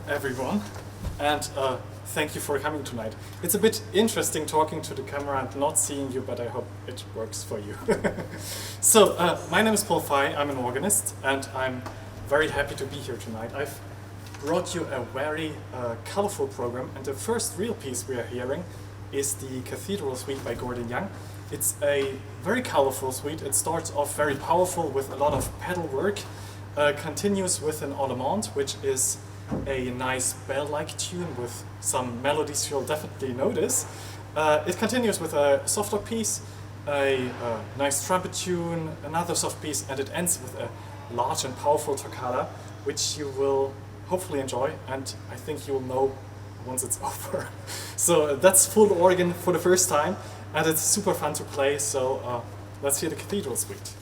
everyone, and thank you for coming tonight. It's a bit interesting talking to the camera and not seeing you, but I hope it works for you. So, my name is Paul Fay, I'm an organist, and I'm very happy to be here tonight. I've brought you a very colorful program, and the first real piece we are hearing is the Cathedral Suite by Gordon Young. It's a very colorful suite. It starts off very powerful with a lot of pedal work, continues with an allemande, which is a nice bell-like tune with some melodies you'll definitely notice. It continues with a soft rock piece, a nice trumpet tune, another soft piece, and it ends with a large and powerful toccata, which you will hopefully enjoy, and I think you'll know once it's over. So that's full organ for the first time, and it's super fun to play, so let's hear the Cathedral Suite.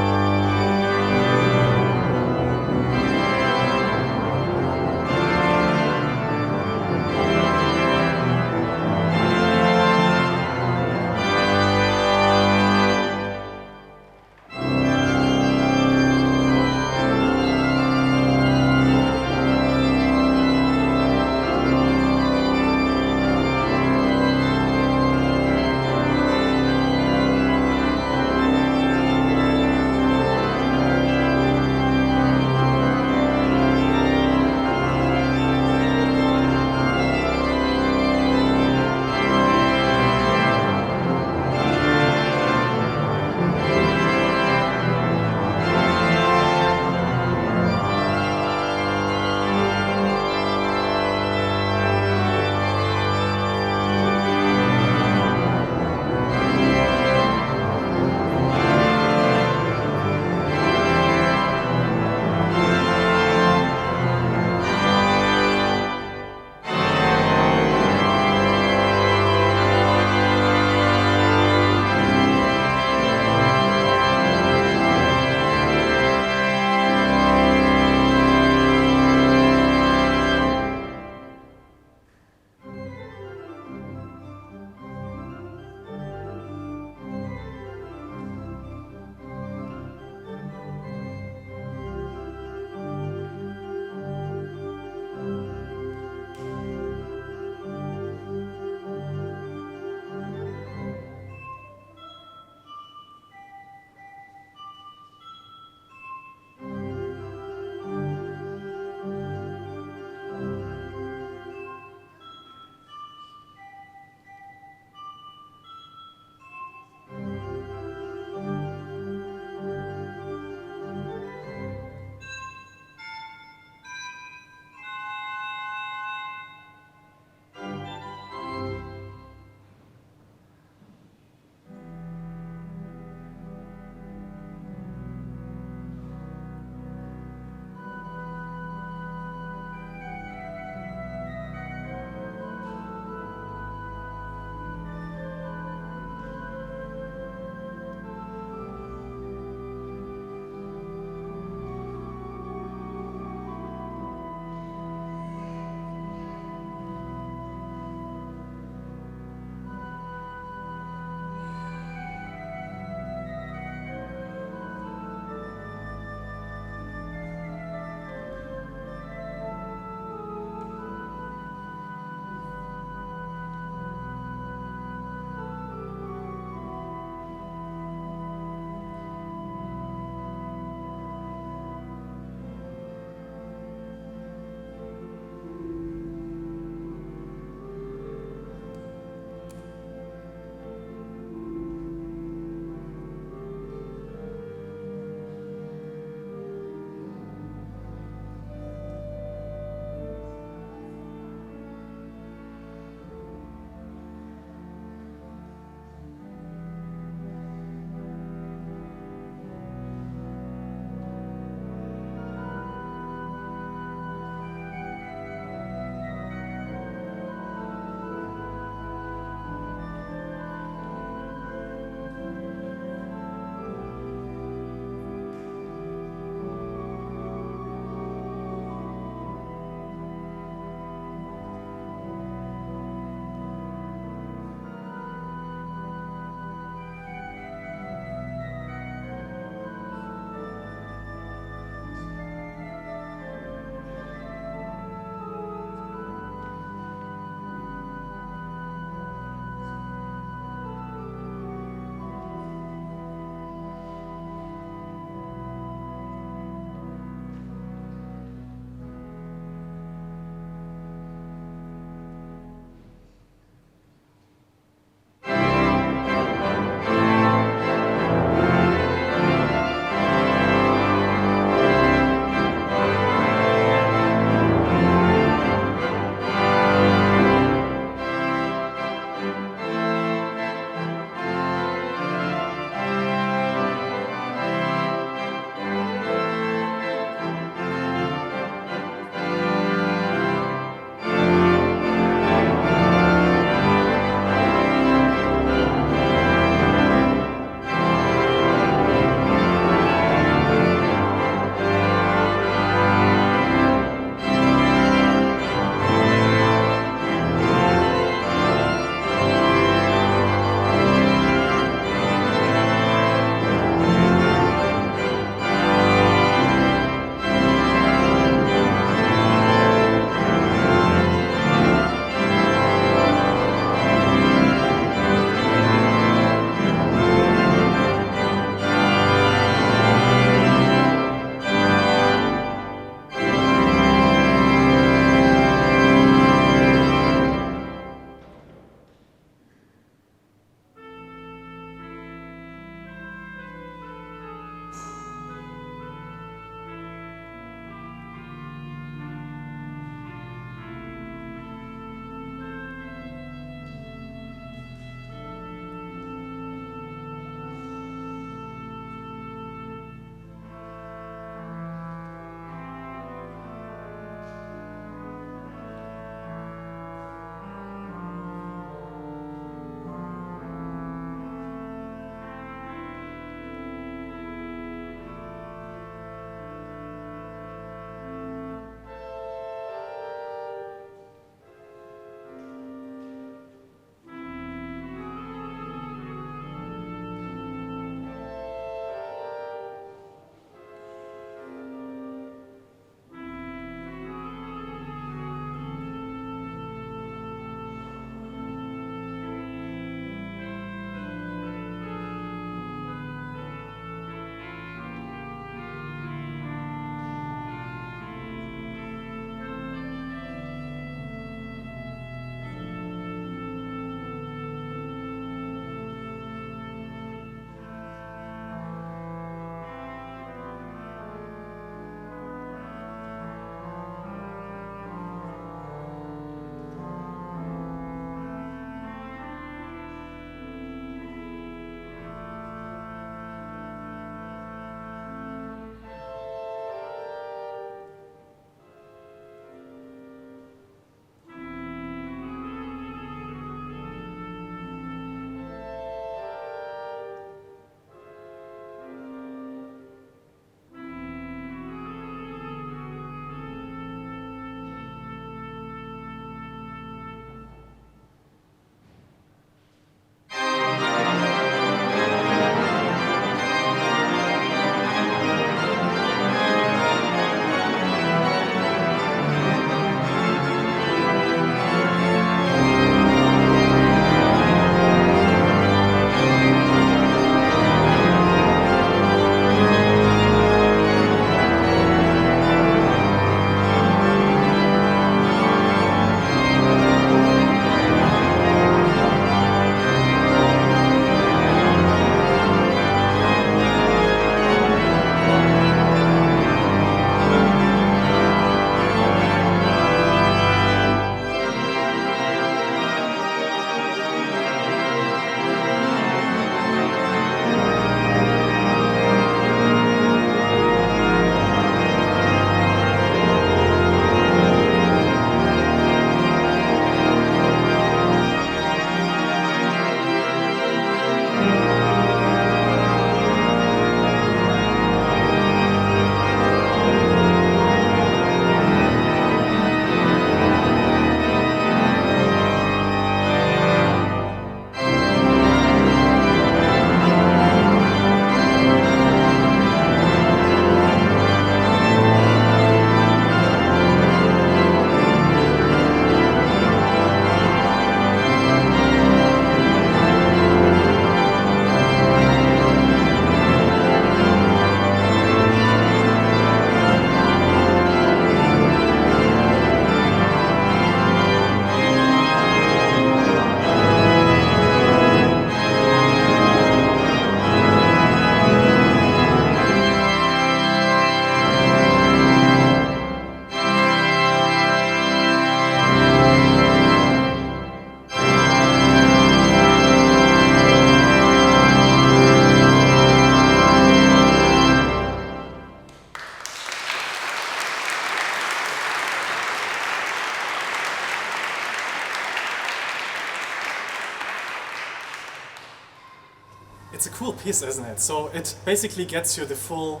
it's a cool piece, isn't it? So it basically gets you the full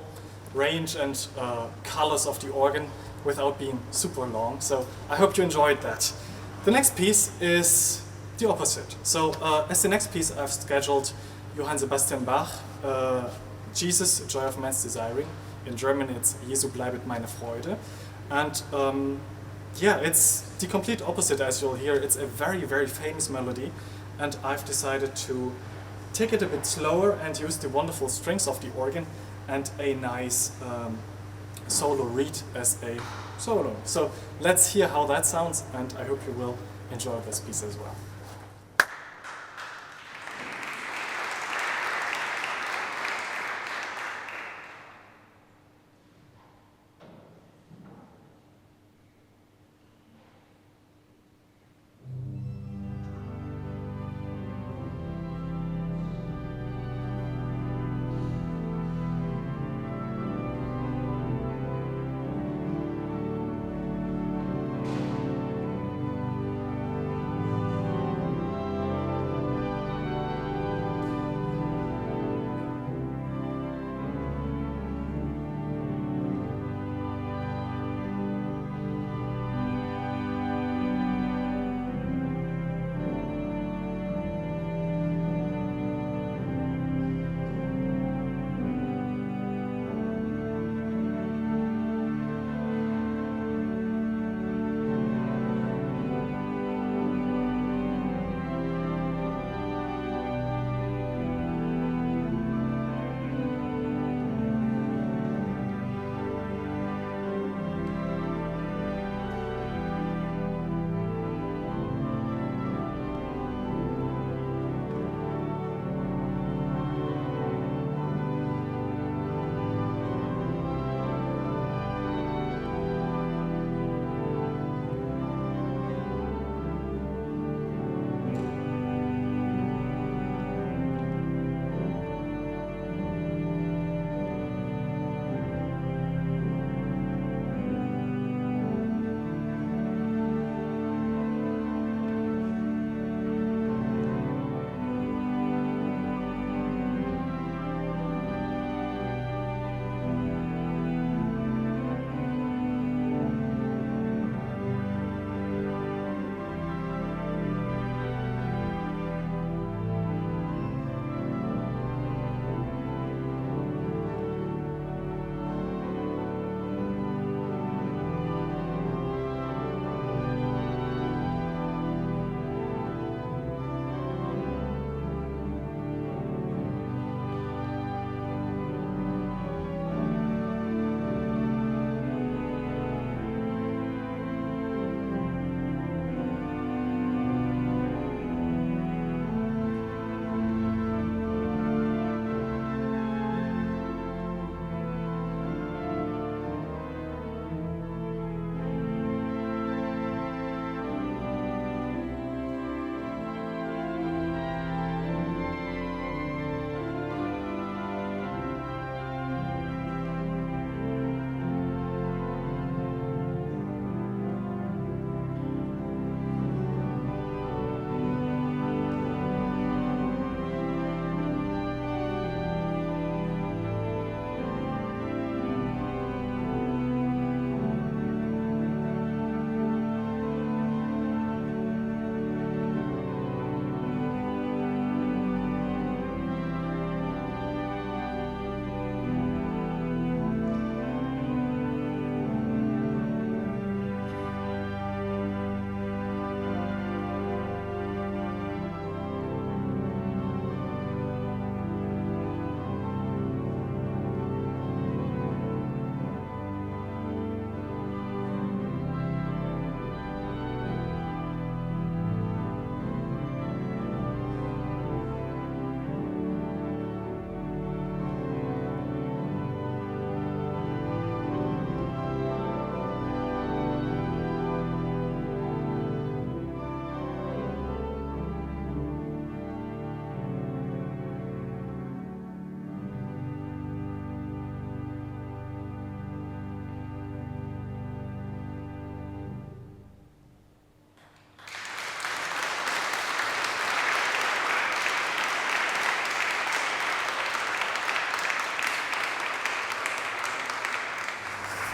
range and colors of the organ without being super long. So I hope you enjoyed that. The next piece is the opposite. So as the next piece I've scheduled Johann Sebastian Bach, Jesus, Joy of Man's Desiring. In German it's Jesu bleibet meine Freude. And yeah, it's the complete opposite, as you'll hear. It's a very, very famous melody, and I've decided to take it a bit slower and use the wonderful strings of the organ and a nice solo reed as a solo. So let's hear how that sounds, and I hope you will enjoy this piece as well.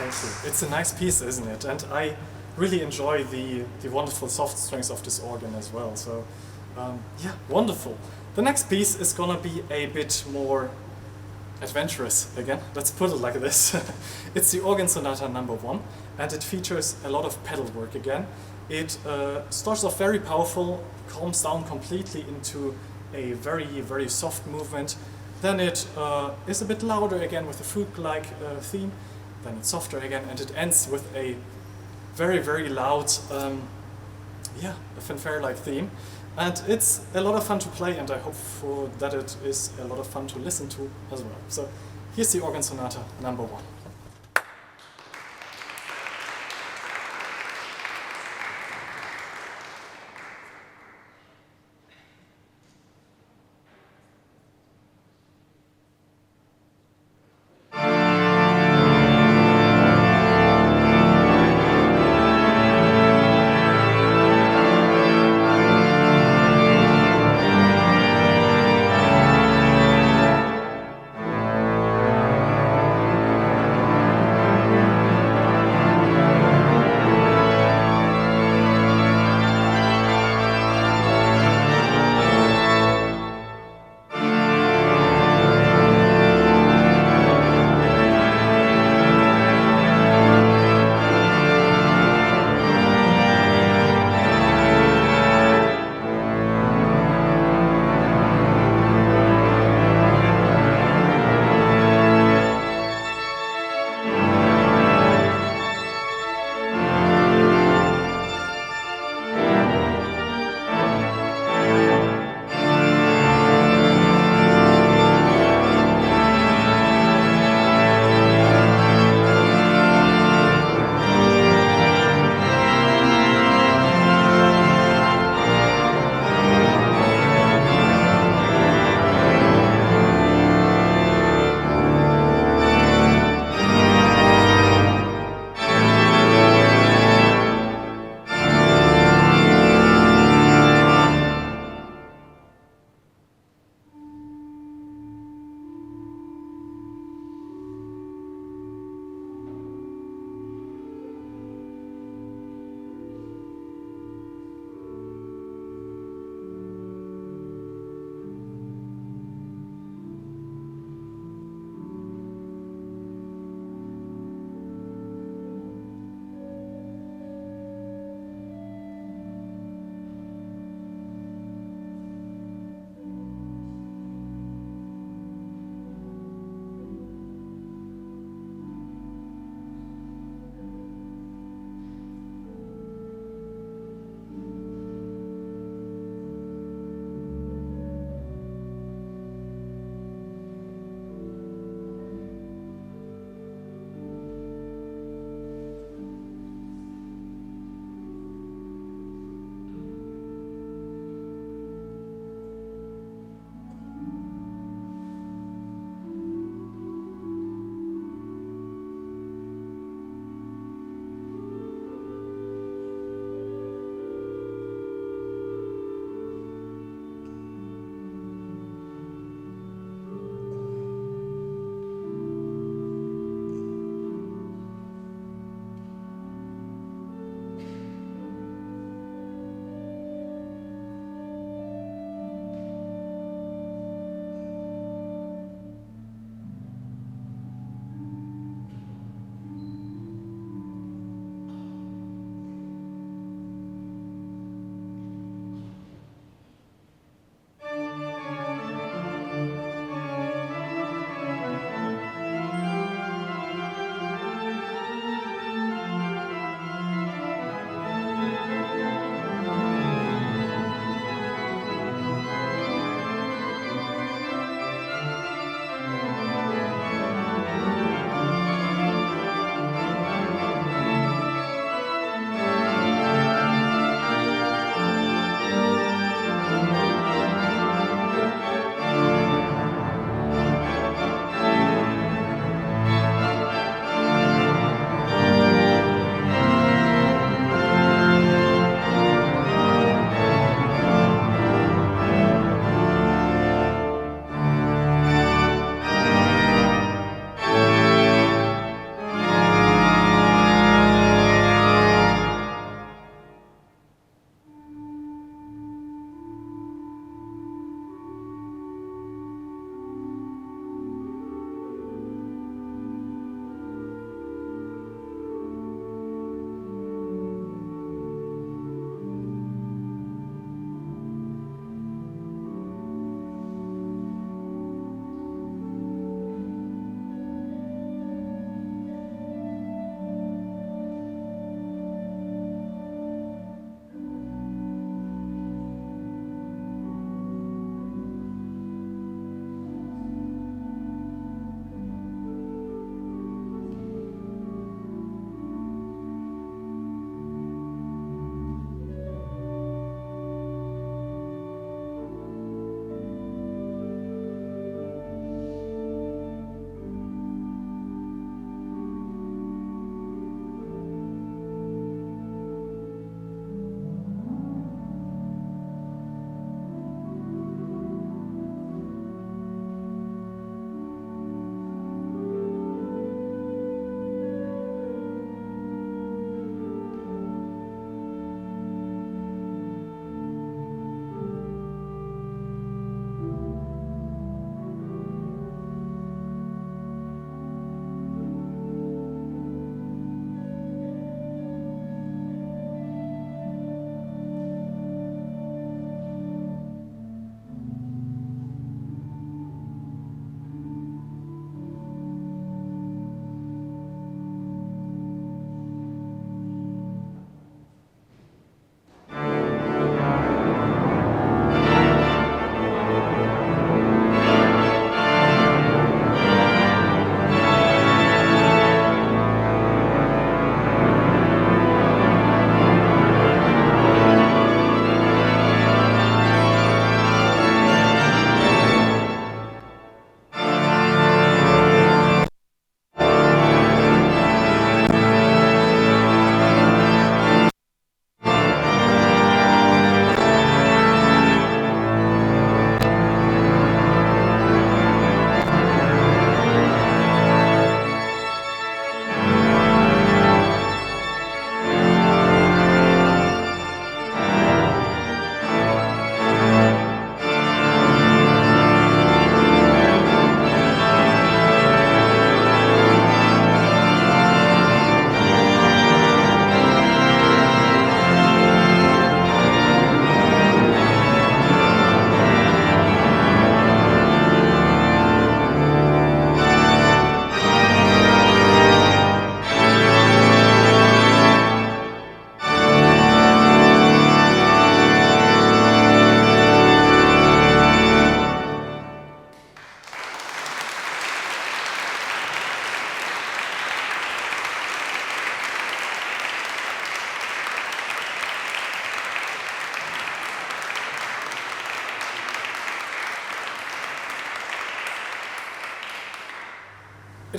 Thank you. It's a nice piece, isn't it? And I really enjoy the wonderful soft strings of this organ as well. So, yeah, wonderful. The next piece is gonna be a bit more adventurous again. Let's put it like this. It's the Organ Sonata number 1, and it features a lot of pedal work again. It starts off very powerful, calms down completely into a very, very soft movement. Then it is a bit louder again with a fugue-like theme. Then it's softer again, and it ends with a very, very loud, yeah, a fanfare-like theme. And it's a lot of fun to play, and I hope that it is a lot of fun to listen to as well. So here's the Organ Sonata number 1.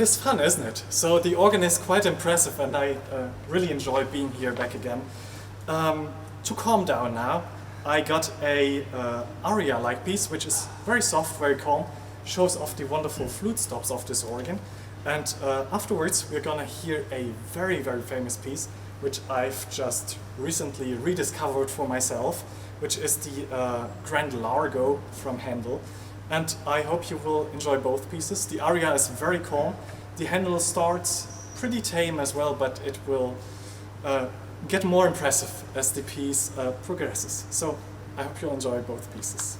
It is fun, isn't it? So the organ is quite impressive, and I really enjoy being here back again. To calm down now, I got a aria-like piece, which is very soft, very calm, shows off the wonderful flute stops of this organ. And afterwards, we're gonna hear a very, very famous piece, which I've just recently rediscovered for myself, which is the Grand Largo from Handel. And I hope you will enjoy both pieces. The aria is very calm. The Handel starts pretty tame as well, but it will get more impressive as the piece progresses. So I hope you'll enjoy both pieces.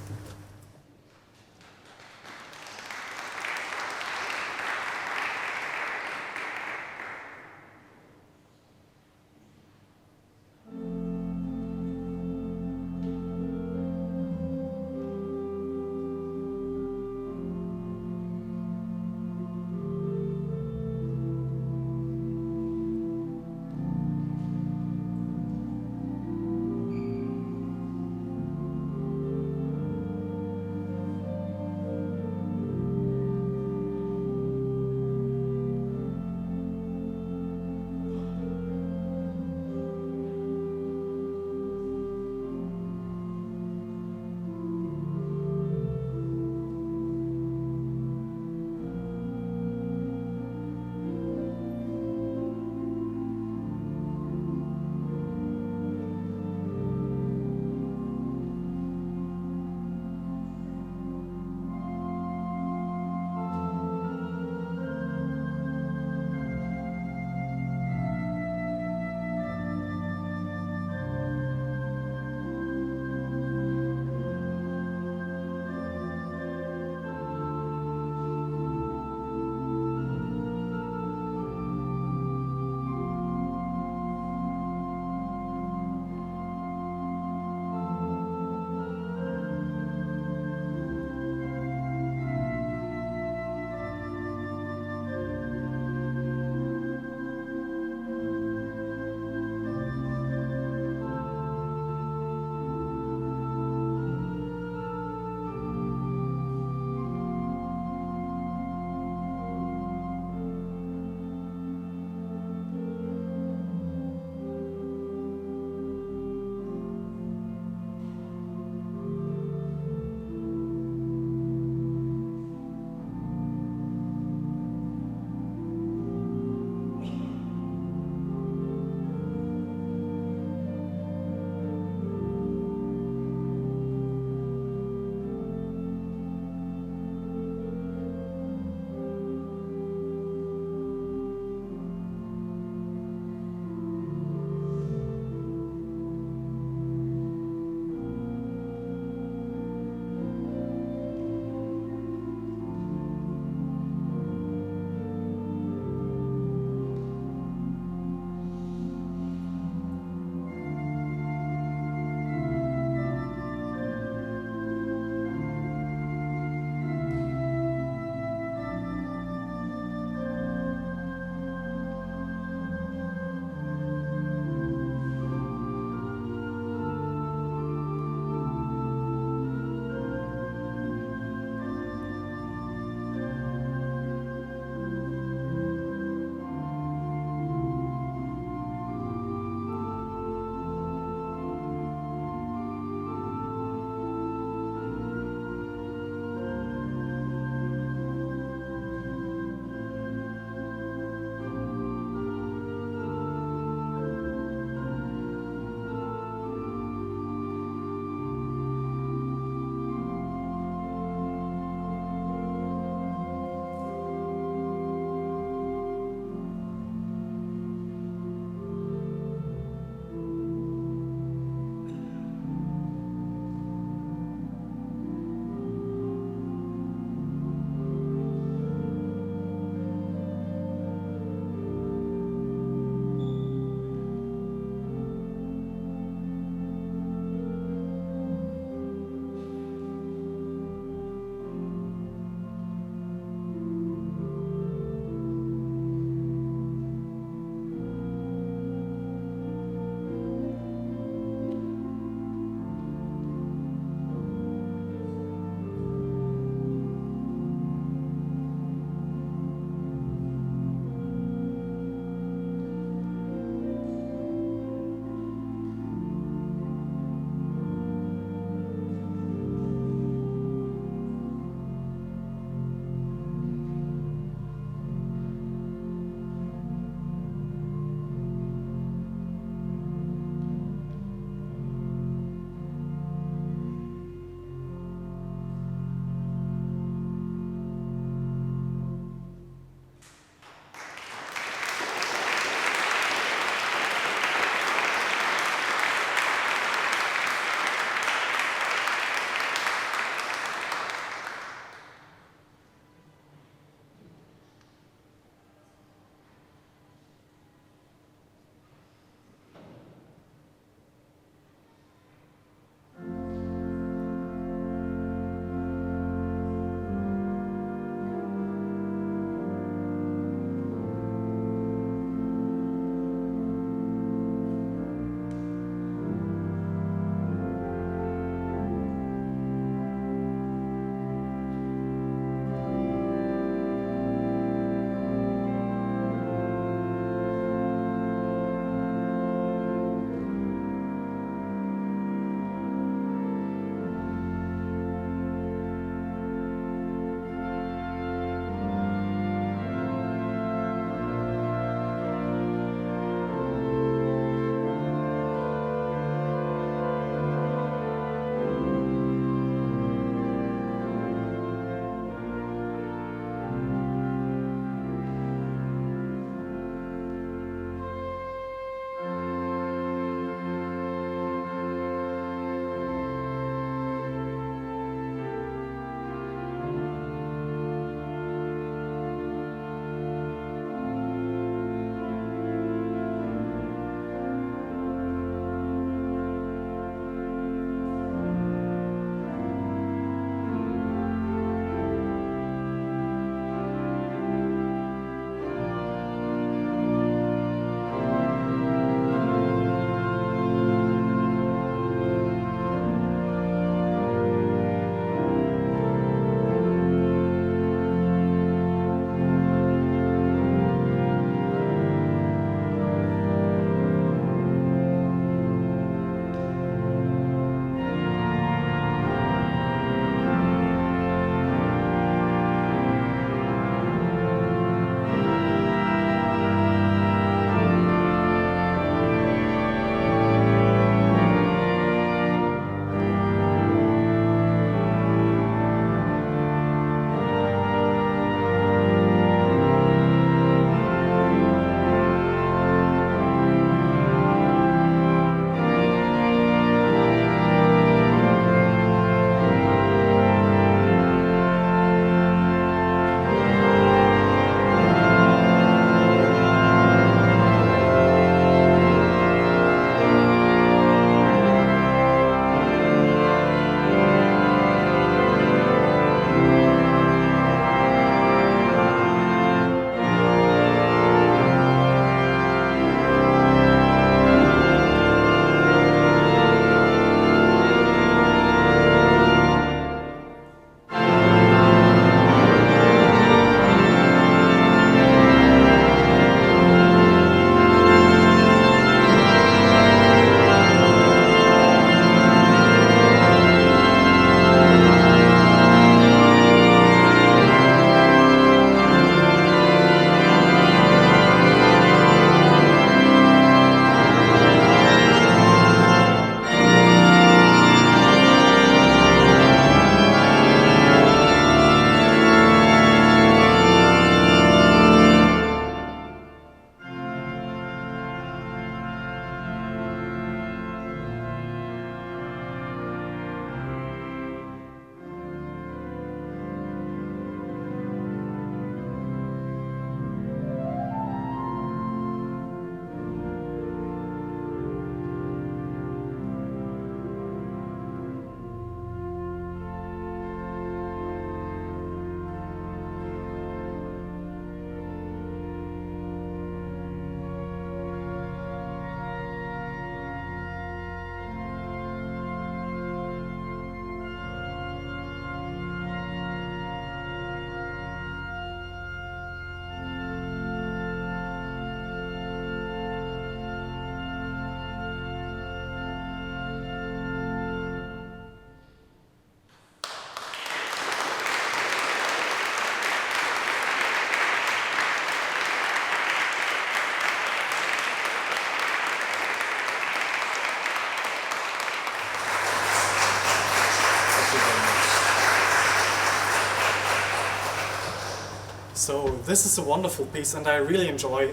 So this is a wonderful piece, and I really enjoy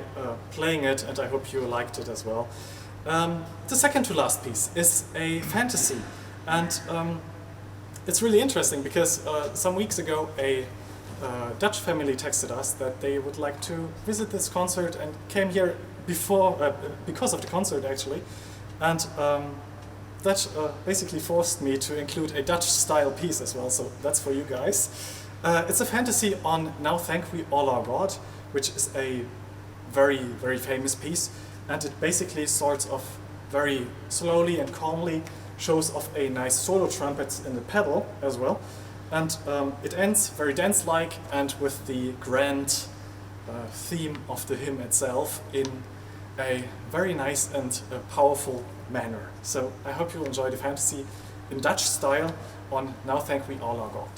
playing it, and I hope you liked it as well. The second to last piece is a fantasy, and it's really interesting because some weeks ago a Dutch family texted us that they would like to visit this concert and came here because of the concert actually, and that basically forced me to include a Dutch style piece as well, so that's for you guys. It's a fantasy on Now Thank We All Our God, which is a very, very famous piece, and it basically sorts of very slowly and calmly shows off a nice solo trumpet in the pedal as well, and it ends very dance-like and with the grand theme of the hymn itself in a very nice and powerful manner. So I hope you enjoy the fantasy in Dutch style on Now Thank We All Our God.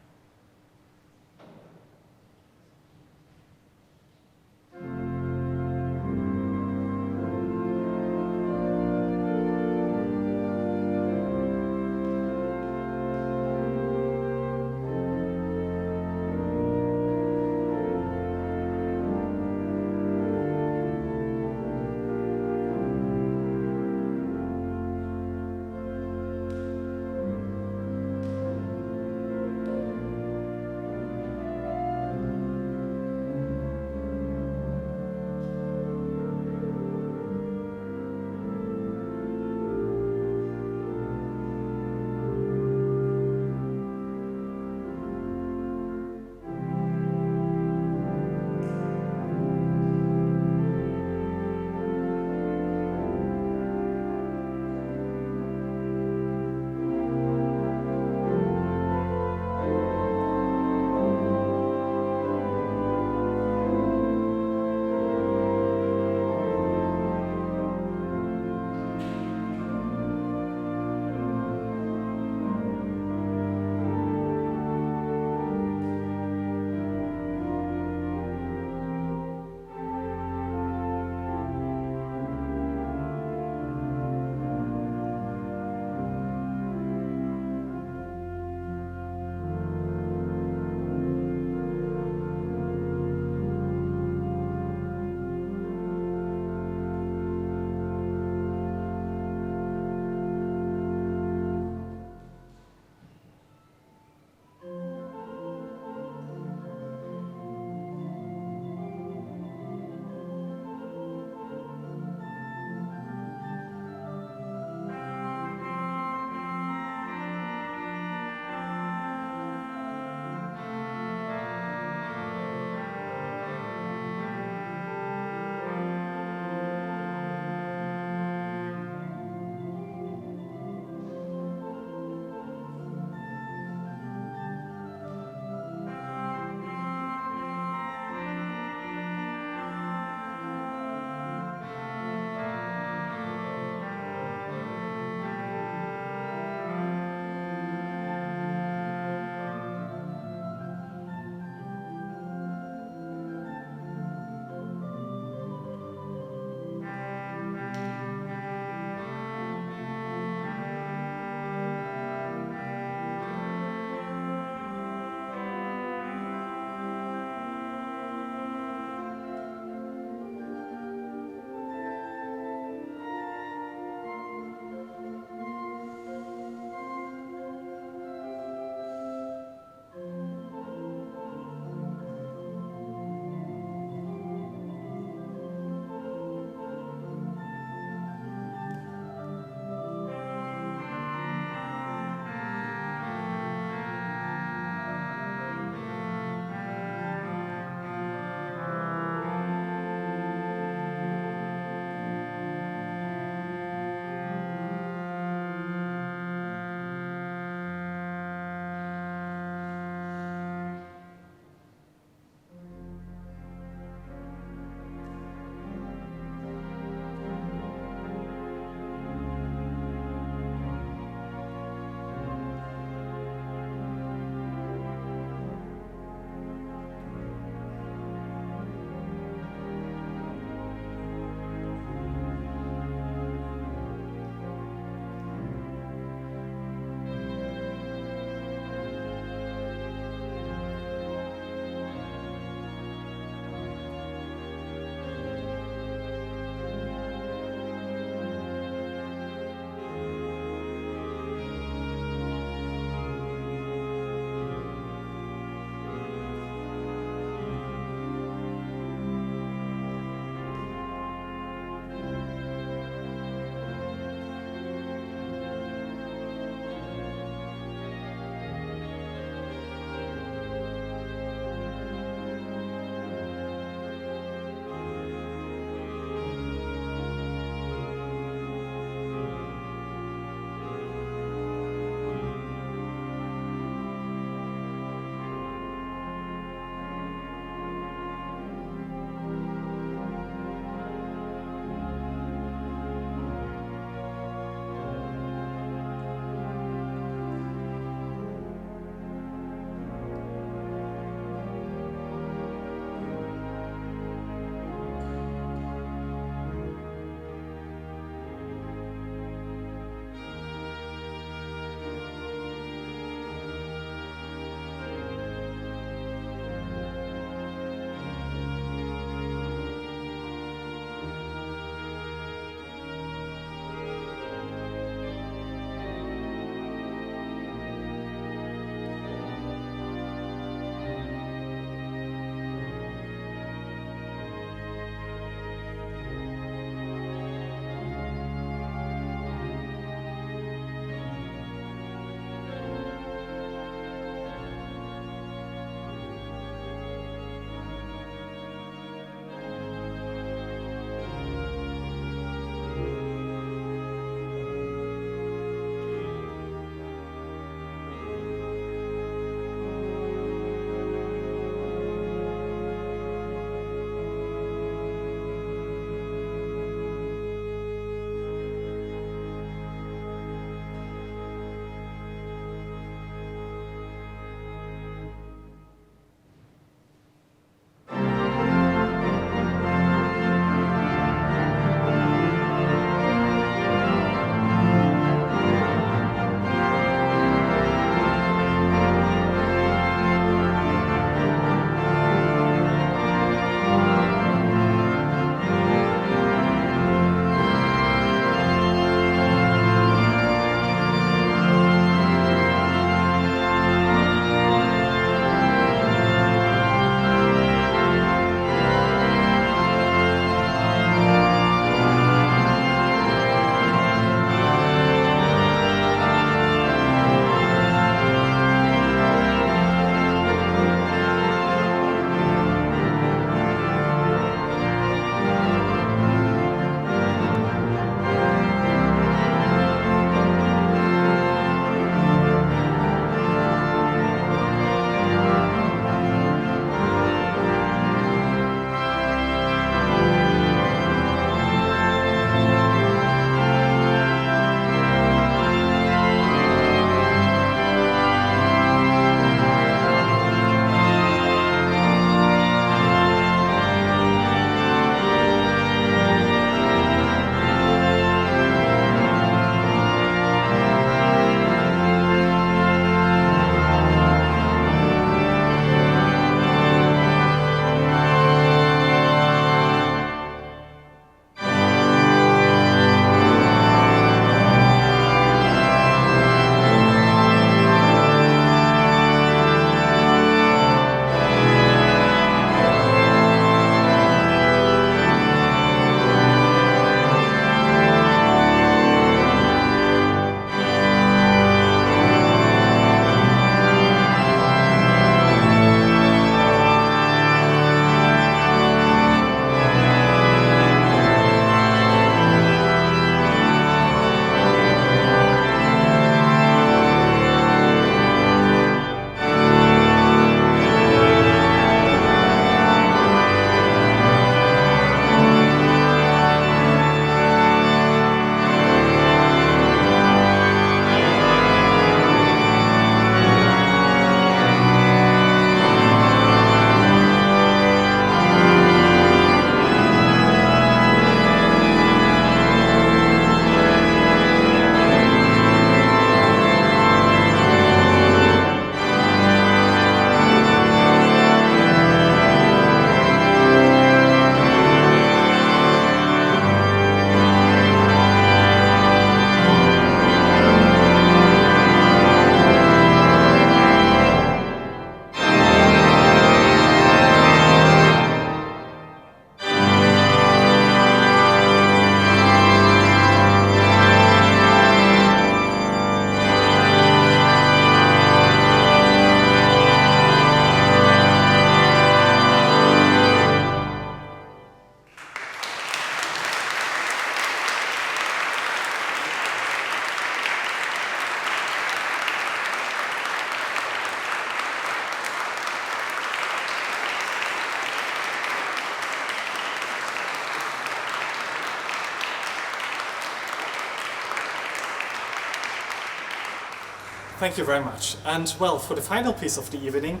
Thank you very much. And well, for the final piece of the evening,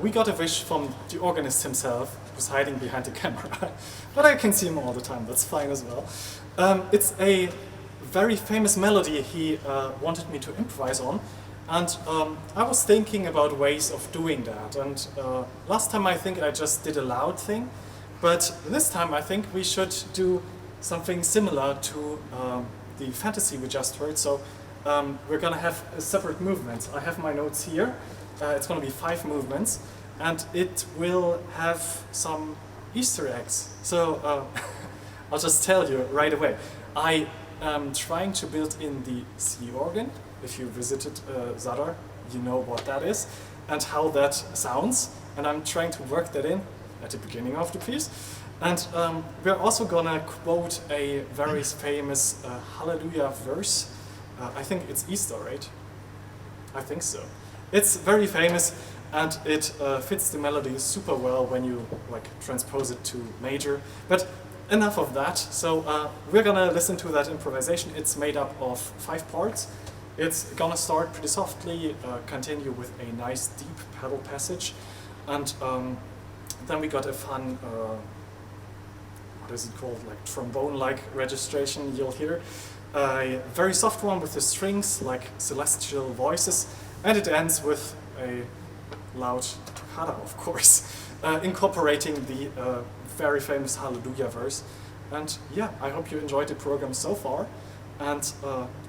we got a wish from the organist himself, who's hiding behind the camera. But I can see him all the time, that's fine as well. It's a very famous melody he wanted me to improvise on. And I was thinking about ways of doing that. And last time I think I just did a loud thing. But this time I think we should do something similar to the fantasy we just heard. So we're going to have separate movements. I have my notes here. It's going to be 5 movements. And it will have some Easter eggs. So I'll just tell you right away. I am trying to build in the C organ. If you visited Zadar, you know what that is and how that sounds. And I'm trying to work that in at the beginning of the piece. And we're also gonna quote a very famous Hallelujah verse. I think it's Easter, right? I think so. It's very famous and it fits the melody super well when you like transpose it to major. But enough of that. So we're gonna listen to that improvisation. It's made up of 5 parts. It's gonna start pretty softly, continue with a nice deep pedal passage, and then we got a fun, what is it called, like trombone-like registration you'll hear. A very soft one with the strings, like celestial voices, and it ends with a loud toccata, of course, incorporating the very famous Hallelujah verse. And yeah, I hope you enjoyed the program so far. And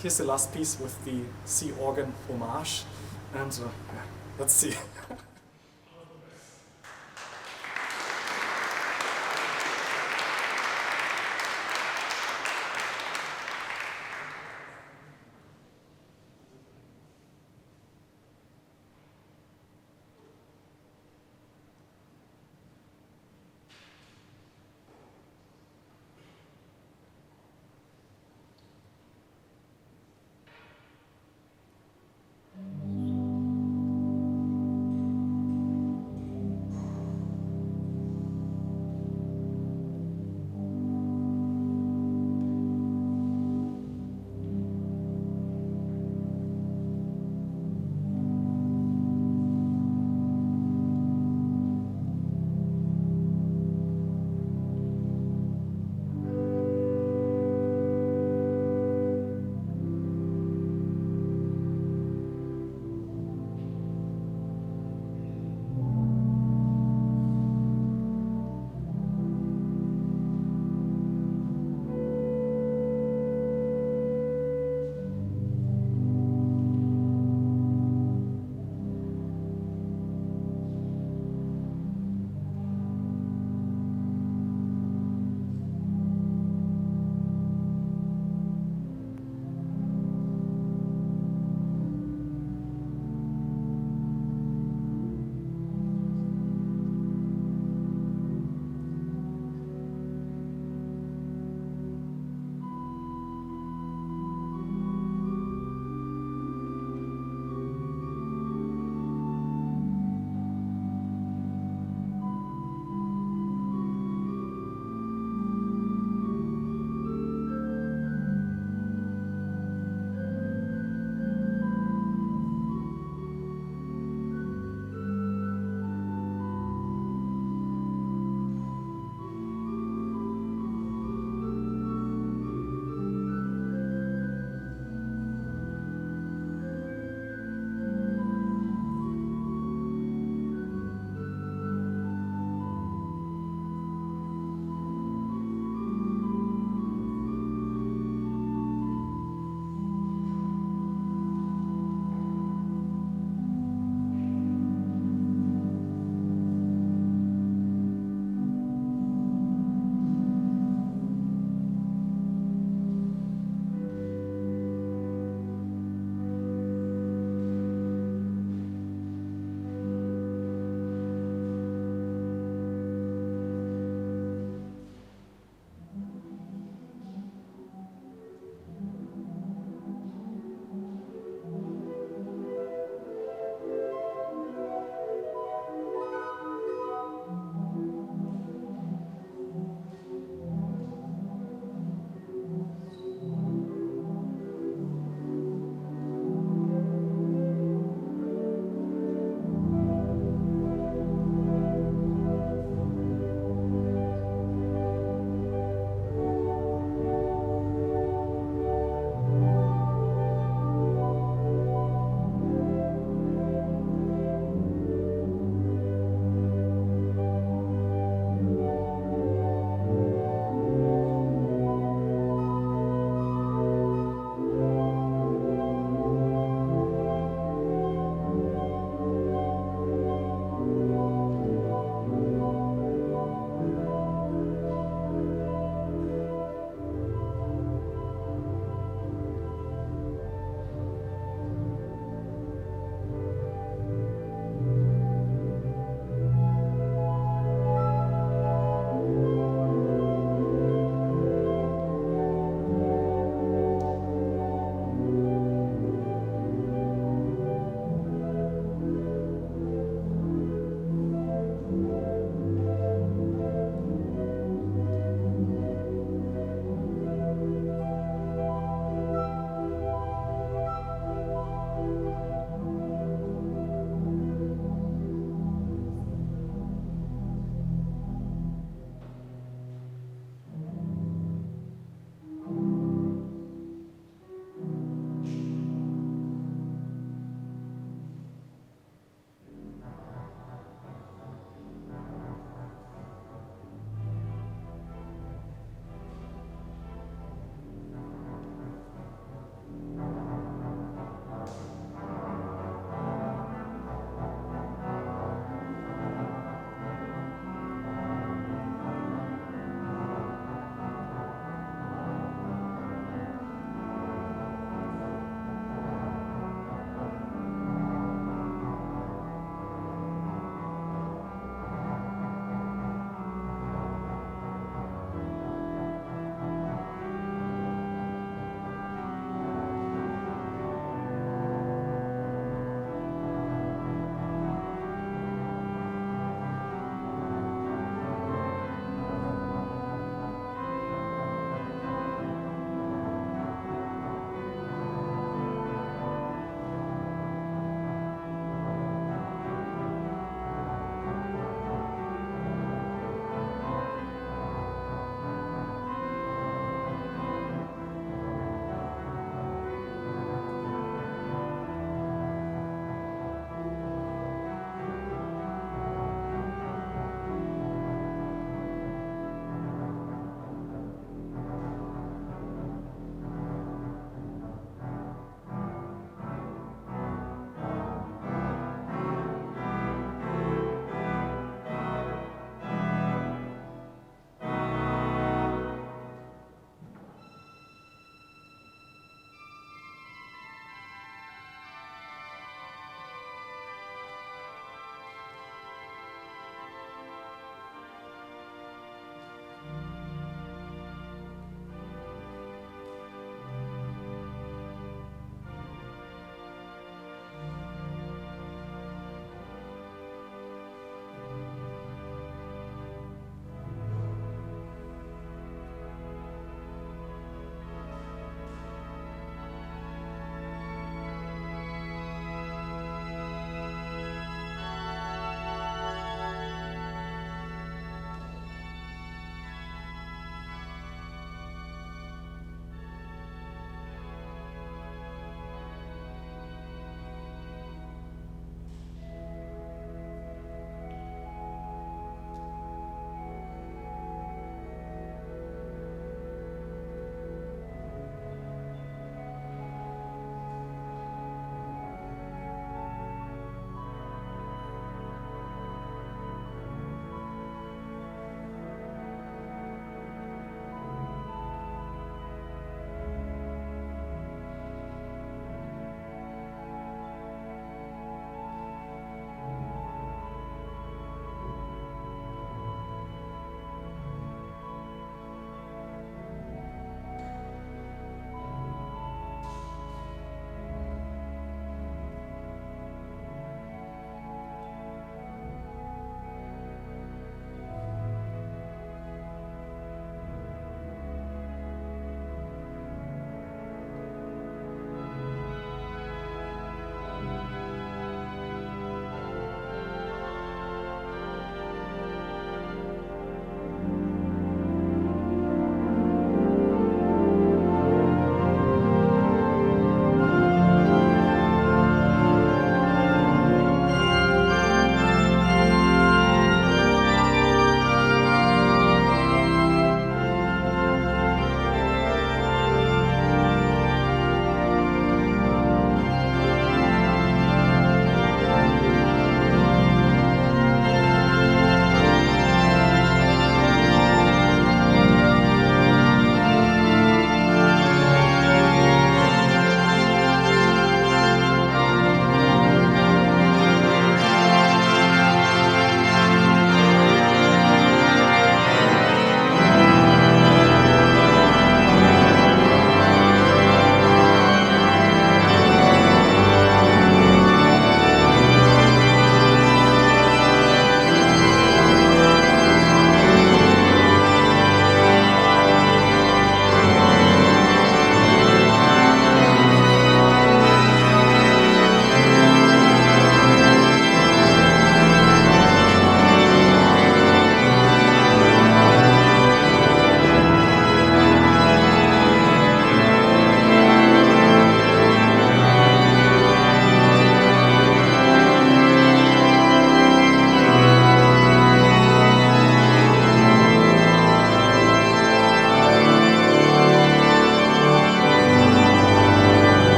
here's the last piece with the C organ homage. And yeah, let's see.